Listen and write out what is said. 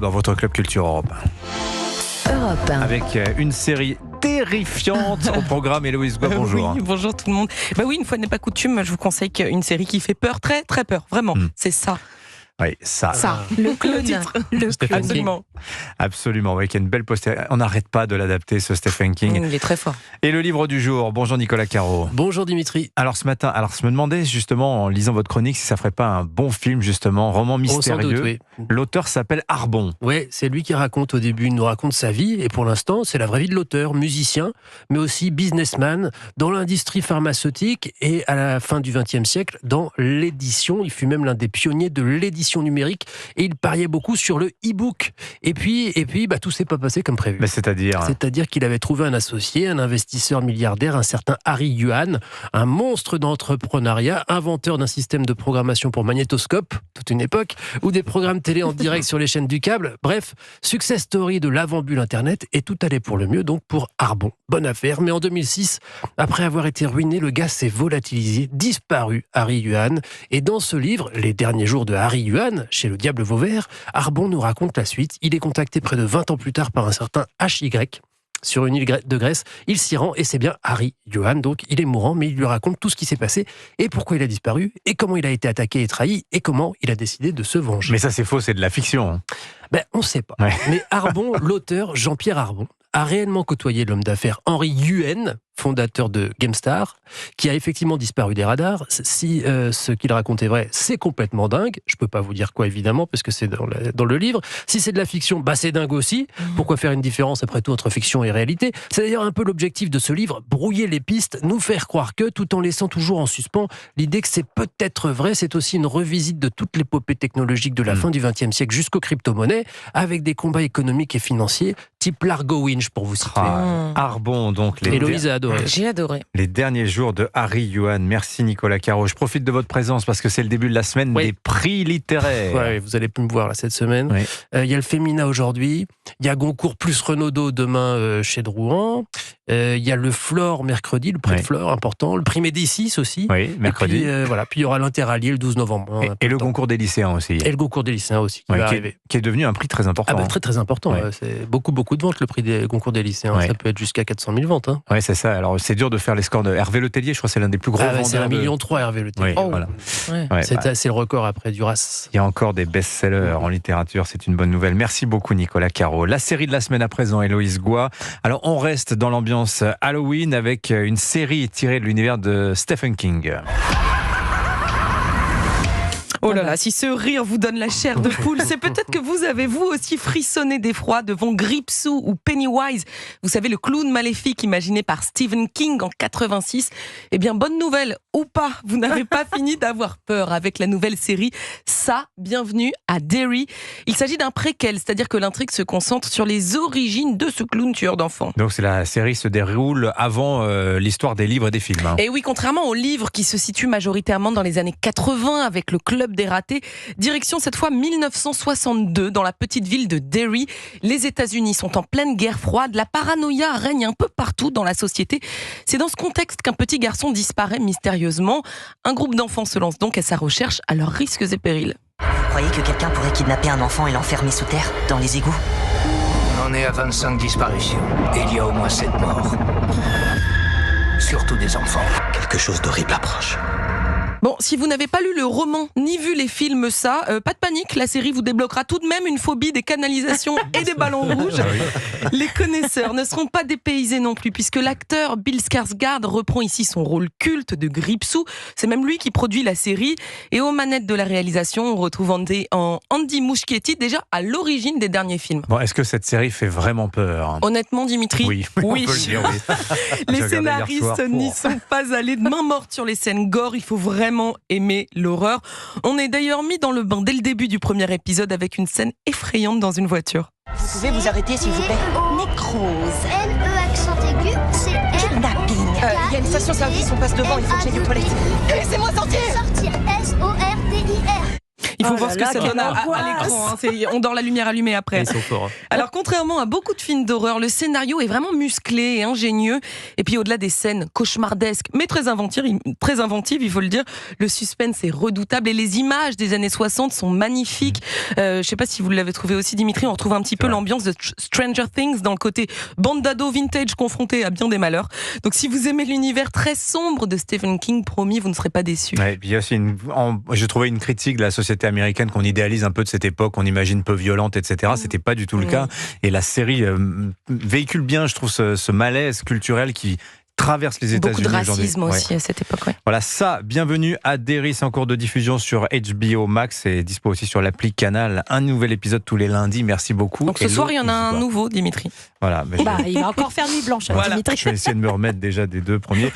Dans votre Club Culture Europe. Europe 1. Avec une série terrifiante au programme. Héloïse Goua, bonjour. Oui, bonjour tout le monde. Oui, une fois n'est pas coutume, je vous conseille une série qui fait peur, très très peur, vraiment. C'est ça. Oui, ça. Le clown. Absolument. Absolument, oui, qui a une belle postérité. On n'arrête pas de l'adapter, ce Stephen King. Il est très fort. Et le livre du jour. Bonjour Nicolas Caro. Bonjour Dimitri. Alors ce matin, je me demandais justement en lisant votre chronique si ça ferait pas un bon film justement, roman mystérieux. Sans doute, oui. L'auteur s'appelle Arbon. Ouais, c'est lui qui raconte au début, il nous raconte sa vie et pour l'instant, c'est la vraie vie de l'auteur, musicien, mais aussi businessman dans l'industrie pharmaceutique et à la fin du XXe siècle dans l'édition. Il fut même l'un des pionniers de l'édition numérique et il pariait beaucoup sur le e-book. Et puis, tout s'est pas passé comme prévu. Mais c'est-à-dire qu'il avait trouvé un associé, un investisseur milliardaire, un certain Harry Yuan, un monstre d'entrepreneuriat, inventeur d'un système de programmation pour magnétoscope, toute une époque, ou des programmes télé en direct sur les chaînes du câble. Bref, success story de l'avant-bulle Internet et tout allait pour le mieux, donc pour Arbon. Bonne affaire, mais en 2006, après avoir été ruiné, le gars s'est volatilisé, disparu, Harry Yuan. Et dans ce livre, Les derniers jours de Harry Yuan, chez le Diable Vauvert, Arbon nous raconte la suite. Il est contacté près de 20 ans plus tard par un certain HY sur une île de Grèce. Il s'y rend et c'est bien Harry Yuan, donc il est mourant, mais il lui raconte tout ce qui s'est passé et pourquoi il a disparu et comment il a été attaqué et trahi et comment il a décidé de se venger. Mais ça c'est faux, c'est de la fiction. On ne sait pas. Ouais. Mais Arbon, l'auteur Jean-Pierre Arbon, a réellement côtoyé l'homme d'affaires Henry Yuan, fondateur de GameStar, qui a effectivement disparu des radars. Si ce qu'il raconte est vrai, c'est complètement dingue. Je peux pas vous dire quoi, évidemment, parce que c'est dans le livre. Si c'est de la fiction, c'est dingue aussi. Pourquoi faire une différence, après tout, entre fiction et réalité ? C'est d'ailleurs un peu l'objectif de ce livre, brouiller les pistes, nous faire croire que, tout en laissant toujours en suspens l'idée que c'est peut-être vrai. C'est aussi une revisite de toute l'épopée technologique de la fin du XXe siècle jusqu'aux crypto-monnaies, avec des combats économiques et financiers, type Largo Winch, pour vous situer. Arbon, donc. Héloïse a adoré. J'ai adoré. Les derniers jours de Harry Yuan. Merci Nicolas Caro. Je profite de votre présence parce que c'est le début de la semaine des prix littéraires. Ouais, vous allez plus me voir là, cette semaine. Oui. Il y a le Femina aujourd'hui. Il y a Goncourt plus Renaudot demain chez Drouin. Il y a le Flore mercredi, le prix de Flore important. Le prix Médicis aussi. Oui, mercredi. Et puis, puis il y aura l'Interallié le 12 novembre. Et le concours des lycéens aussi. Et le concours des lycéens aussi qui va arriver. Qui est devenu un prix très important. Très très important. Ouais. C'est beaucoup de ventes le prix des concours des lycéens. Ouais. Ça peut être jusqu'à 400 000 ventes. Oui, c'est ça. Alors c'est dur de faire les scores de Hervé Letellier. Je crois que c'est l'un des plus gros vendeurs. C'est 1,3 million Hervé Letellier. Oui, voilà. Ouais. C'est le record après Duras. Il y a encore des best-sellers en littérature, c'est une bonne nouvelle. Merci beaucoup Nicolas Caro. La série de la semaine à présent, Héloïse Goua. Alors on reste dans l'ambiance Halloween avec une série tirée de l'univers de Stephen King. Oh là là, si ce rire vous donne la chair de poule, c'est peut-être que vous avez vous aussi frissonné d'effroi devant Gripsou ou Pennywise. Vous savez, le clown maléfique imaginé par Stephen King en 86. Eh bien, bonne nouvelle ou pas, vous n'avez pas fini d'avoir peur avec la nouvelle série Ça, bienvenue à Derry. Il s'agit d'un préquel, c'est-à-dire que l'intrigue se concentre sur les origines de ce clown tueur d'enfants. Donc la série se déroule avant l'histoire des livres et des films. Et oui, contrairement aux livres qui se situent majoritairement dans les années 80 avec le Club des ratés, direction cette fois 1962 dans la petite ville de Derry. Les États-Unis sont en pleine guerre froide, la paranoïa règne un peu partout dans la société. C'est dans ce contexte qu'un petit garçon disparaît mystérieusement. Un groupe d'enfants se lance donc à sa recherche à leurs risques et périls. Vous croyez que quelqu'un pourrait kidnapper un enfant et l'enfermer sous terre, dans les égouts ? On est à 25 disparitions et il y a au moins 7 morts. Surtout des enfants. Quelque chose d'horrible approche. Bon, si vous n'avez pas lu le roman ni vu les films pas de panique, la série vous débloquera tout de même une phobie des canalisations et des ballons rouges. Les connaisseurs ne seront pas dépaysés non plus, puisque l'acteur Bill Skarsgård reprend ici son rôle culte de Gripsou. C'est même lui qui produit la série. Et aux manettes de la réalisation, on retrouve Andy Muschietti, déjà à l'origine des derniers films. Bon, est-ce que cette série fait vraiment peur ? Honnêtement, Dimitri, oui. On peut le dire, oui. Les scénaristes n'y sont pas allés de main morte sur les scènes gore. Il faut vraiment aimer l'horreur. On est d'ailleurs mis dans le bain dès le début du premier épisode avec une scène effrayante dans une voiture. Vous pouvez vous arrêter, s'il vous plaît ? Nécrose. N-E accent aigu, c'est R. Kidnapping. Il y a une station-service, on passe devant, il faut que j'aille aux toilettes. Laissez-moi sortir. Sortir, S-O-R-T-I-R. Il faut Oh voir là ce que là, ça donne quelle à angoisse. l'écran. On dort la lumière allumée après. Ils sont forts. Alors, contrairement à beaucoup de films d'horreur, le scénario est vraiment musclé et ingénieux. Et puis, au-delà des scènes cauchemardesques, mais très inventives, il faut le dire, le suspense est redoutable et les images des années 60 sont magnifiques. Je ne sais pas si vous l'avez trouvé aussi, Dimitri. On retrouve un petit peu l'ambiance de Stranger Things dans le côté bande d'ado vintage confronté à bien des malheurs. Donc, si vous aimez l'univers très sombre de Stephen King, promis, vous ne serez pas déçus. Ouais, et puis il y a aussi je trouvais une critique de la société américaine qu'on idéalise un peu de cette époque, on imagine peu violente, etc. C'était pas du tout le cas. Et la série véhicule bien, je trouve, ce malaise culturel qui traverse les États-Unis Beaucoup de aujourd'hui. racisme aussi à cette époque. Ouais. Voilà, ça, bienvenue à Derry, c'est en cours de diffusion sur HBO Max et dispo aussi sur l'appli Canal. Un nouvel épisode tous les lundis, merci beaucoup. Donc ce soir, il y en a un nouveau, Dimitri. Voilà, Il va encore faire nuit blanche, Voilà. Dimitri. je vais essayer de me remettre déjà des deux premiers.